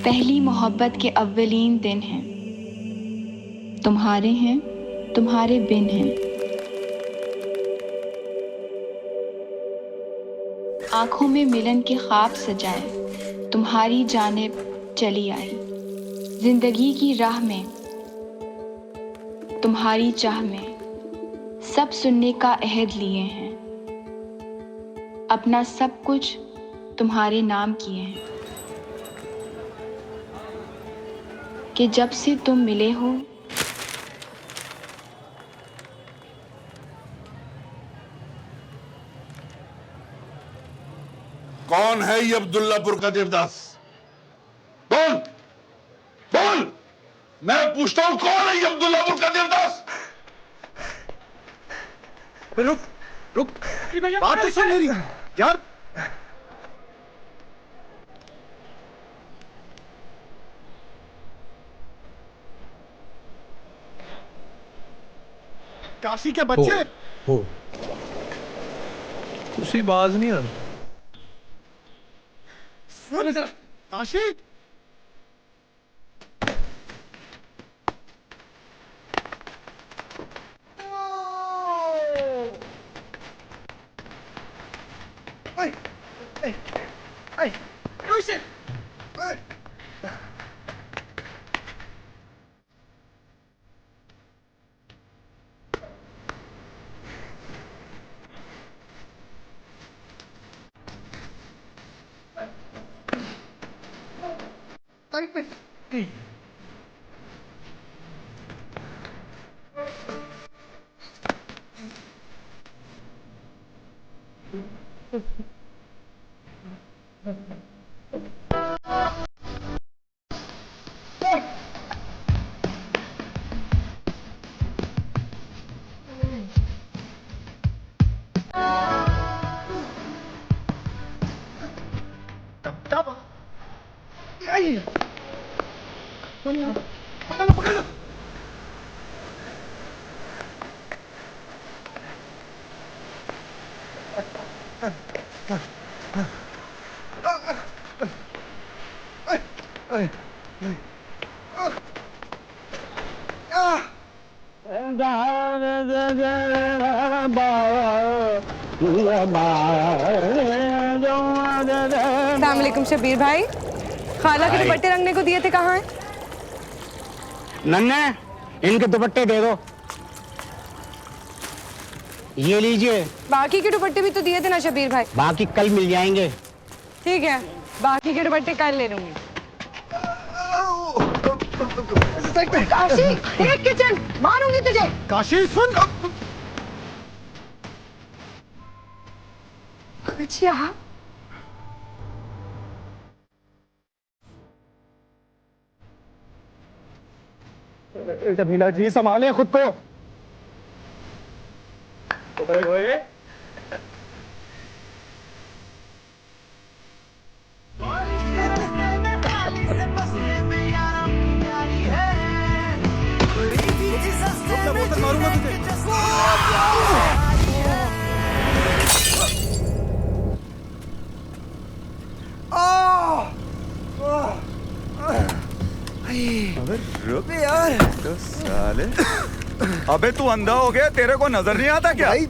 पहली मोहब्बत के अव्वलीन दिन हैं, तुम्हारे हैं, तुम्हारे बिन हैं। आंखों में मिलन के ख्वाब सजाए तुम्हारी जानिब चली आई। जिंदगी की राह में तुम्हारी चाह में सब सुनने का अहद लिए हैं। अपना सब कुछ तुम्हारे नाम किए हैं कि जब से तुम मिले हो कौन है ये अब्दुल्लापुर का देवदास? बोल बोल, मैं पूछता हूं कौन है ये अब्दुल्लापुर का देवदास? रुक रुक, बात तो सुन मेरी यार। काशी के बच्चे हो उसी बाज नहीं है। सुन काशी, अस्सलामुअलैकुम शबीर भाई, खाला के दुपट्टे रंगने को दिए थे, कहाँ हैं? नन्हे, इनके दुपट्टे दे दो। ये लीजिए। बाकी के दुपट्टे भी तो दिए थे ना शबीर भाई। बाकी कल मिल जाएंगे। ठीक है, बाकी के दुपट्टे कल ले लूंगी। काशी, एक किचन, मारूंगी तुझे। काशी सुन। अच्छा, जमीला जी संभाले खुद को। मारूंगा तुझे। अबे रुक यार, तो साले। अबे तू अंधा हो गया, तेरे को नजर नहीं आता क्या? भाई,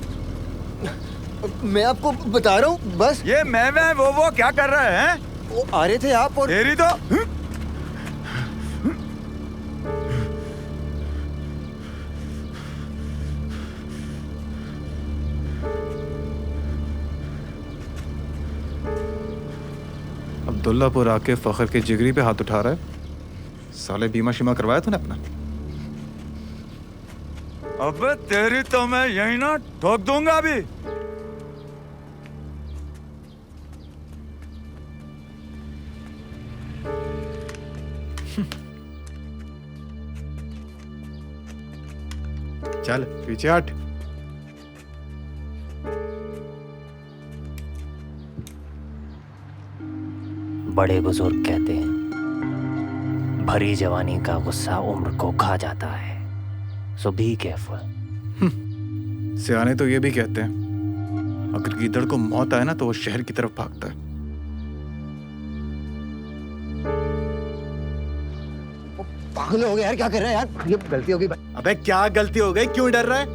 मैं आपको बता रहा हूँ बस। ये मैं वो क्या कर रहे हैं? वो आ रहे थे आप और तेरी तो अब्दुल्लापुर आके फखर के जिगरी पे हाथ उठा रहा है। साले बीमा शीमा करवाया तूने अपना? अबे तेरी तो मैं यही ना ठोक दूंगा अभी। चल पीछे हट। बड़े बुजुर्ग कहते हैं भरी जवानी का गुस्सा उम्र को खा जाता है, सो बी केयरफुल। सियाने तो ये भी कहते हैं अगर गीदड़ को मौत आए ना तो वो शहर की तरफ भागता है। पागल हो गया यार, क्या कर रहा है यार? ये गलती हो गई भाई। अबे क्या गलती हो गई, क्यों डर रहा है?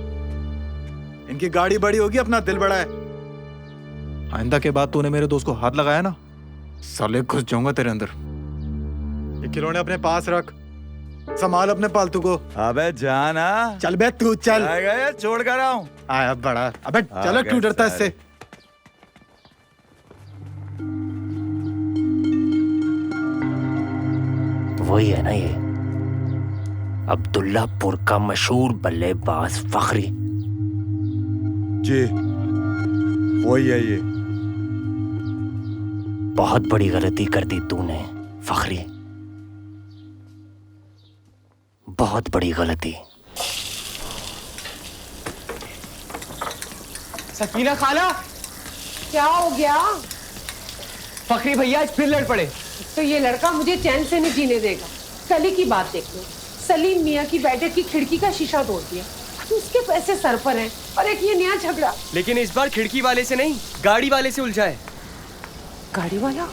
इनकी गाड़ी बड़ी होगी, अपना दिल बड़ा है। आइंदा के बाद तूने मेरे दोस्त को हाथ लगाया ना, साले घुस जाऊंगा तेरे अंदर। ये खिलौने अपने पास रख, संभाल अपने पालतू को। अबे जाना। चल बे तू चल। आएगा या छोड़ कर आऊं? आया बड़ा। अबे चलो, गए क्यों डरता है सारे। इससे? वही है ना ये अब्दुल्लापुर का मशहूर बल्लेबाज फखरी। जी वही है ये। बहुत बड़ी गलती कर दी तूने फखरी, बहुत बड़ी गलती। सकीना खाला, क्या हो गया? फखरी भैया आज फिर लड़ पड़े। तो ये लड़का मुझे चैन से नहीं जीने देगा। कल की बात देख लो, सलीम मियाँ की बैठक की खिड़की का शीशा तोड़ दिया। उसके पैसे सर पर हैं और एक ये नया झगड़ा। लेकिन इस बार खिड़की वाले से नहीं, गाड़ी वाले से उलझा है। गाड़ी वाला?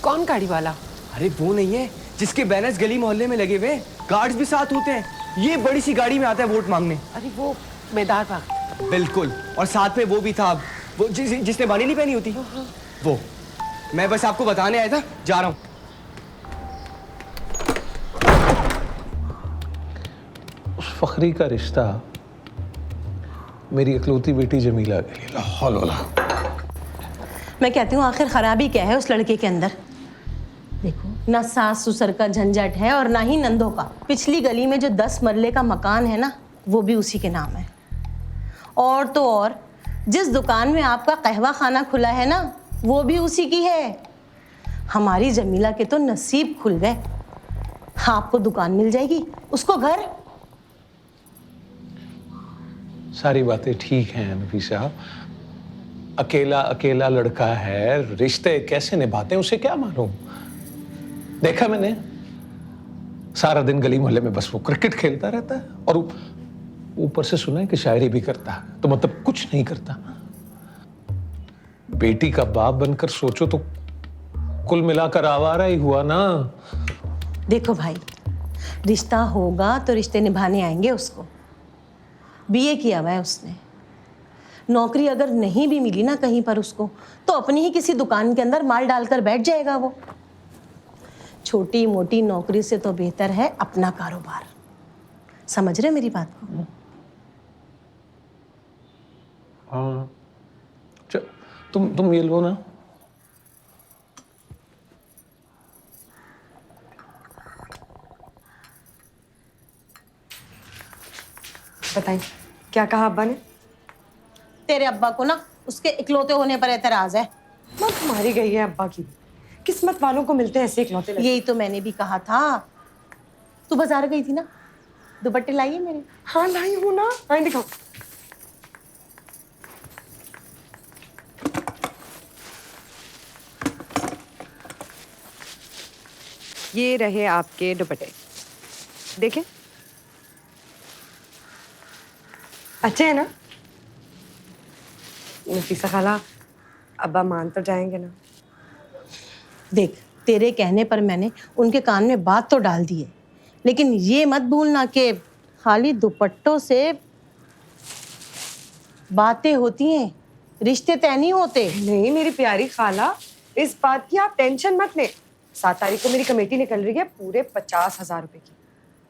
कौन गाड़ी वाला? अरे वो नहीं है जिसके बैनर्स गली मोहल्ले में लगे हुए, गार्ड्स भी साथ होते हैं। ये बड़ी सी गाड़ी में आता है वोट मांगने। अरे वो मैदार बाग। बिल्कुल, और साथ में वो भी था, वो जिसने बानी नहीं पहनी होती वो। मैं बस आपको बताने आया था, जा रहा हूं। उस फखरी का रिश्ता मेरी इकलौती बेटी जमीला के लिए लाहौल वाला। मैं कहती हूँ आखिर खराबी क्या है उस लड़के के अंदर? देखो, ना सास ससुर का झंझट है और ना ही नंदों का। पिछली गली में जो 10 मरले का मकान है ना, वो भी उसी के नाम है। और तो और जिस दुकान में आपका कहवा खाना खुला है ना, वो भी उसी की है। हमारी जमीला के तो नसीब खुल गए। आपको दुकान मिल जाएगी, उसको घर। सारी बातें ठीक हैं नफीसा, अकेला अकेला लड़का है, रिश्ते कैसे निभाते हैं उसे क्या मालूम। देखा मैंने, सारा दिन गली मोहल्ले में बस वो क्रिकेट खेलता रहता है और ऊपर से सुना है कि शायरी भी करता है, तो मतलब कुछ नहीं करता। बेटी का बाप बनकर सोचो तो कुल मिलाकर आवारा ही हुआ ना। देखो भाई, रिश्ता होगा तो रिश्ते निभाने आएंगे उसको। बीए किया हुआ है उसने, नौकरी अगर नहीं भी मिली ना कहीं पर उसको, तो अपनी ही किसी दुकान के अंदर माल डालकर बैठ जाएगा वो। छोटी मोटी नौकरी से तो बेहतर है अपना कारोबार। समझ रहे मेरी बात को? हाँ, तुम ये लो ना। बताइए, क्या कहा अब्बा ने? तेरे अब्बा को ना उसके इकलौते होने पर एतराज है। माँ तुम्हारी गई है अब्बा की। किस्मत वालों को मिलते हैं ऐसे इकलौते। यही तो मैंने भी कहा था। तू बाजार गई थी ना, दुपट्टे लाई है मेरे? हाँ लाई हूँ ना, आए दिखाओ। ये रहे आपके दुपट्टे, देखें अच्छे हैं ना? नफीसा खाला, अब्बा मान तो जाएंगे ना? देख, तेरे कहने पर मैंने उनके कान में बात तो डाल दी है, लेकिन ये मत भूलना कि खाली दुपट्टों से बातें होती हैं, रिश्ते तय नहीं होते। नहीं मेरी प्यारी खाला, इस बात की आप टेंशन मत लें। 7 तारीख को मेरी कमेटी निकल रही है पूरे 50,000 रुपए की।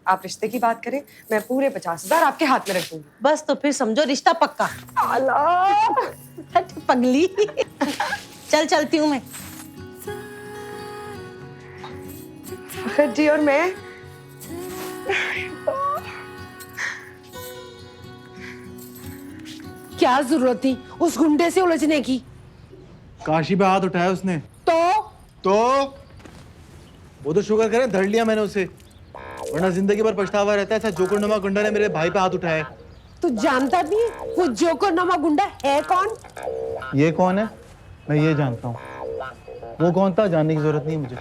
आप रिश्ते की बात करें, मैं पूरे 50,000 आपके हाथ में रख दूंगी। बस तो फिर समझो रिश्ता पक्का। हट पगली। चल चलती हूँ मैं। फखर जी और मैं क्या जरूरत थी उस गुंडे से उलझने की? काशी पे हाथ उठाया उसने तो वो तो शुक्र करें धर लिया मैंने उसे, वरना जिंदगी भर पछतावा रहता है। ऐसा जोकरनुमा गुंडा ने मेरे भाई पे हाथ उठाया। तू जानता नहीं है वो जोकरनुमा गुंडा है कौन? ये कौन है? मैं ये जानता हूँ। वो कौन था जानने की जरूरत नहीं है मुझे।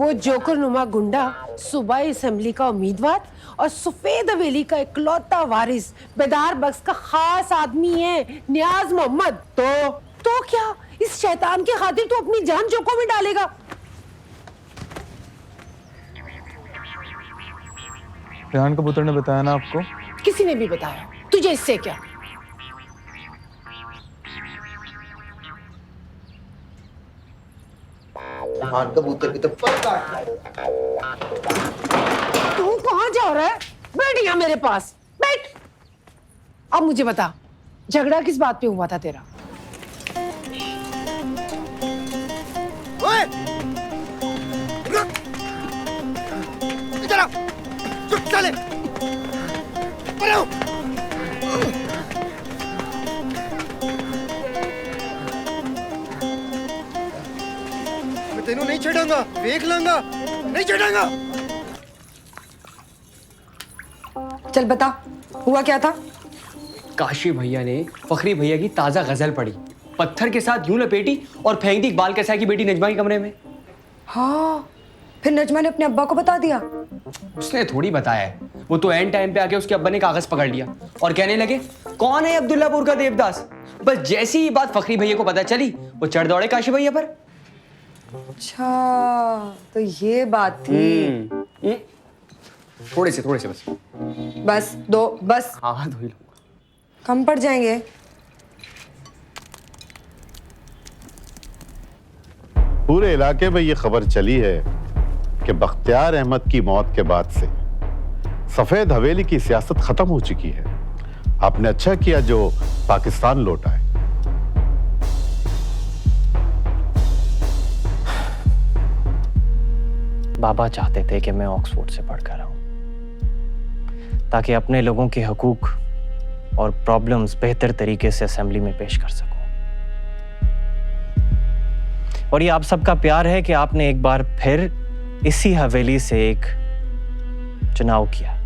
वो जोकरनुमा गुंडा सूबाई असेंबली का उम्मीदवार और सफेद हवेली का इकलौता वारिस बेदार बख्श का खास आदमी है, नियाज मोहम्मद। तो क्या इस शैतान के खातिर तू अपनी जान जोखिम में डालेगा? रेहान कबूतर ने बताया ना आपको? किसी ने भी बताया, तुझे इससे क्या? रेहान कबूतर की तो पर काट रहा है। तू कहाँ जा रहा है? बैठ यहाँ मेरे पास, बैठ। अब मुझे बता, झगड़ा किस बात पे हुआ था तेरा? ओए! रुक! इधर आ! चुप साले! परे हो! मैं तेनू नहीं छेड़ूंगा, देख लांगा, नहीं छेड़ूंगा। चल बता, हुआ क्या था? काशी भैया ने फखरी भैया की ताजा गजल पढ़ी, पत्थर के साथ यूं लपेटी और फेंक दी इकबाल कैसा की बेटी नजमा के कमरे में। हाँ, फिर नजमा ने अपने अब्बा को बता दिया? उसने थोड़ी बताया है, वो तो एंड टाइम पे आके उसके अब्बा ने कागज पकड़ लिया और कहने लगे कौन है अब्दुल्लापुर का देवदास। बस जैसी ही बात फखरी भैया को पता चली, वो चढ़ दौड़े काशी भैया पर। अच्छा, तो ये बात थी। थोड़े से बस। बस दो, बस। हाँ धो ही लूंगा। कम पड़ जाएंगे। पूरे इलाके में ये खबर चली है कि बख्तियार अहमद की मौत के बाद से सफेद हवेली की सियासत खत्म हो चुकी है। आपने अच्छा किया जो पाकिस्तान लौट आए। बाबा चाहते थे कि मैं ऑक्सफोर्ड से पढ़कर आऊं ताकि अपने लोगों के हकूक और प्रॉब्लम्स बेहतर तरीके से असेंबली में पेश कर सकूं। और ये आप सबका प्यार है कि आपने एक बार फिर इसी हवेली से एक चुनाव किया।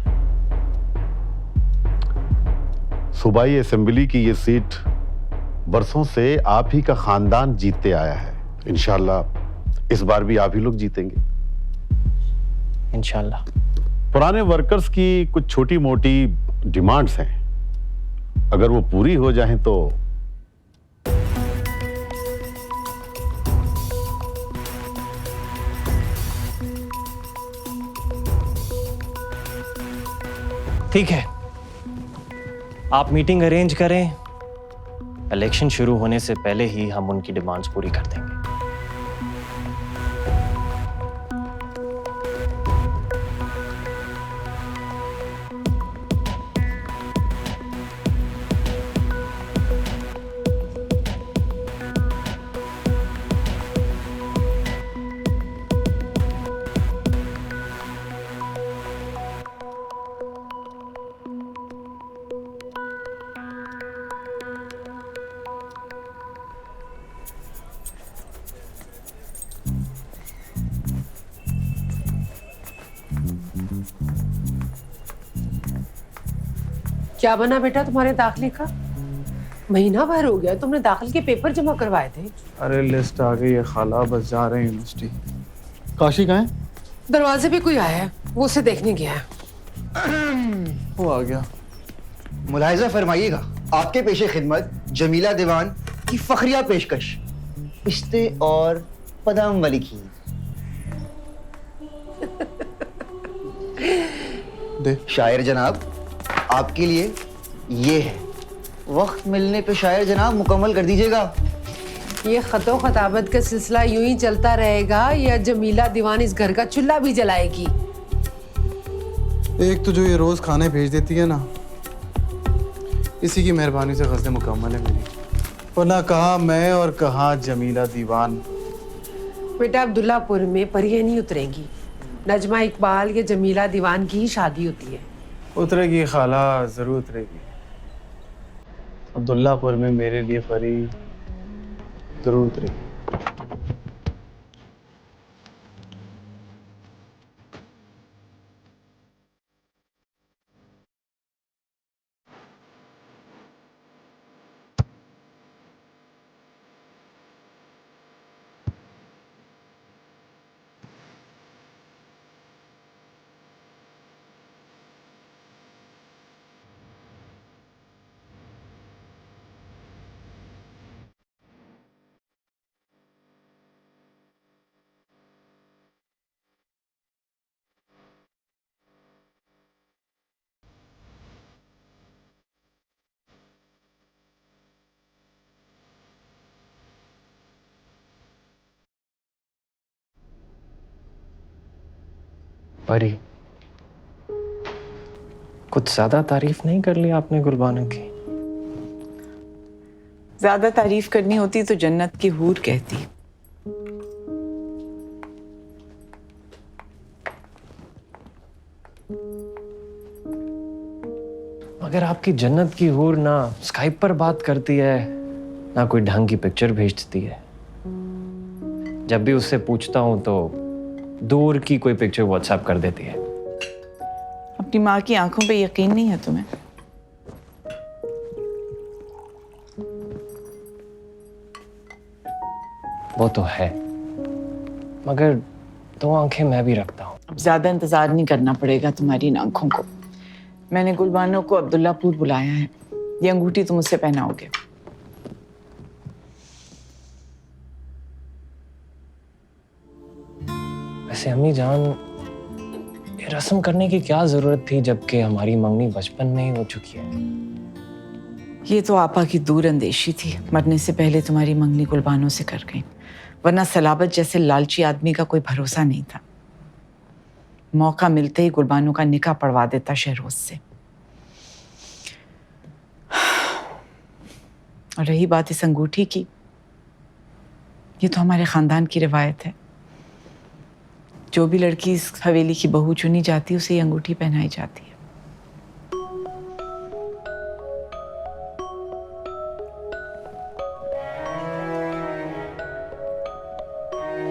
सूबाई असेंबली की ये सीट बरसों से आप ही का खानदान जीतते आया है। इंशाल्लाह इस बार भी आप ही लोग जीतेंगे। इंशाल्लाह। पुराने वर्कर्स की कुछ छोटी मोटी डिमांड्स हैं, अगर वो पूरी हो जाएं तो ठीक है, आप मीटिंग अरेंज करें। इलेक्शन शुरू होने से पहले ही हम उनकी डिमांड्स पूरी कर देंगे। क्या बना बेटा तुम्हारे दाखिले का? महीना भर हो गया, तुमने दाखिल के पेपर जमा करवाए थे। अरे लिस्ट आ गई है खाला, बस जा रहे हैं यूनिवर्सिटी। काशी कहाँ है? दरवाजे पे कोई आया है, वो उसे देखने गया है। वो आ गया। मुलाहिजा फरमाइएगा, आपके पेशे खिदमत जमीला दीवान की फखरिया पेशकश, पिस्ते और बदाम वाली खीर। दे। शायर जनाब, आपके लिए ये है। वक्त मिलने पे शायर जनाब मुकम्मल कर दीजिएगा। ये खतो खताबत का सिलसिला यूं ही चलता रहेगा या जमीला दीवान इस घर का चूल्हा भी जलाएगी? एक तो जो ये रोज खाने भेज देती है ना, इसी की मेहरबानी से गज़लें मुकम्मल है मेरी। वरना कहाँ मैं और कहाँ जमीला दीवान। बेटा अब्दुल्लापुर में परियां नहीं उतरेंगी। नजमा इकबाल या जमीला दीवान की ही शादी होती है। उतरेगी खाला, जरूर उतरेगी। अब्दुल्लापुर में मेरे लिए परी जरूर उतरेगी। परी, कुछ ज्यादा तारीफ नहीं कर ली आपने गुलबानो की? ज्यादा तारीफ करनी होती तो जन्नत की हूर कहती। अगर आपकी जन्नत की हूर ना स्काइप पर बात करती है, ना कोई ढंग की पिक्चर भेजती है, जब भी उससे पूछता हूं तो दूर की कोई पिक्चर व्हाट्सएप कर देती है। अपनी माँ की आंखों पे यकीन नहीं है तुम्हें? वो तो है, मगर 2 आंखें मैं भी रखता हूँ। अब ज्यादा इंतजार नहीं करना पड़ेगा तुम्हारी इन आंखों को। मैंने गुलबानो को अब्दुल्लापुर बुलाया है। ये अंगूठी तुम उससे पहनाओगे। वैसे अम्मी जान, ये रस्म करने की क्या जरूरत थी जबकि हमारी मंगनी बचपन में ही हो चुकी है? ये तो आपा की दूर अंदेशी थी। मरने से पहले तुम्हारी मंगनी गुलबानो से कर गई, वरना सलाबत जैसे लालची आदमी का कोई भरोसा नहीं था। मौका मिलते ही गुलबानो का निकाह पढ़वा देता शहरोज से। और रही बात इस अंगूठी की, ये तो हमारे खानदान की रिवायत है। जो भी लड़की इस हवेली की बहू चुनी जाती है उसे ये अंगूठी पहनाई जाती है।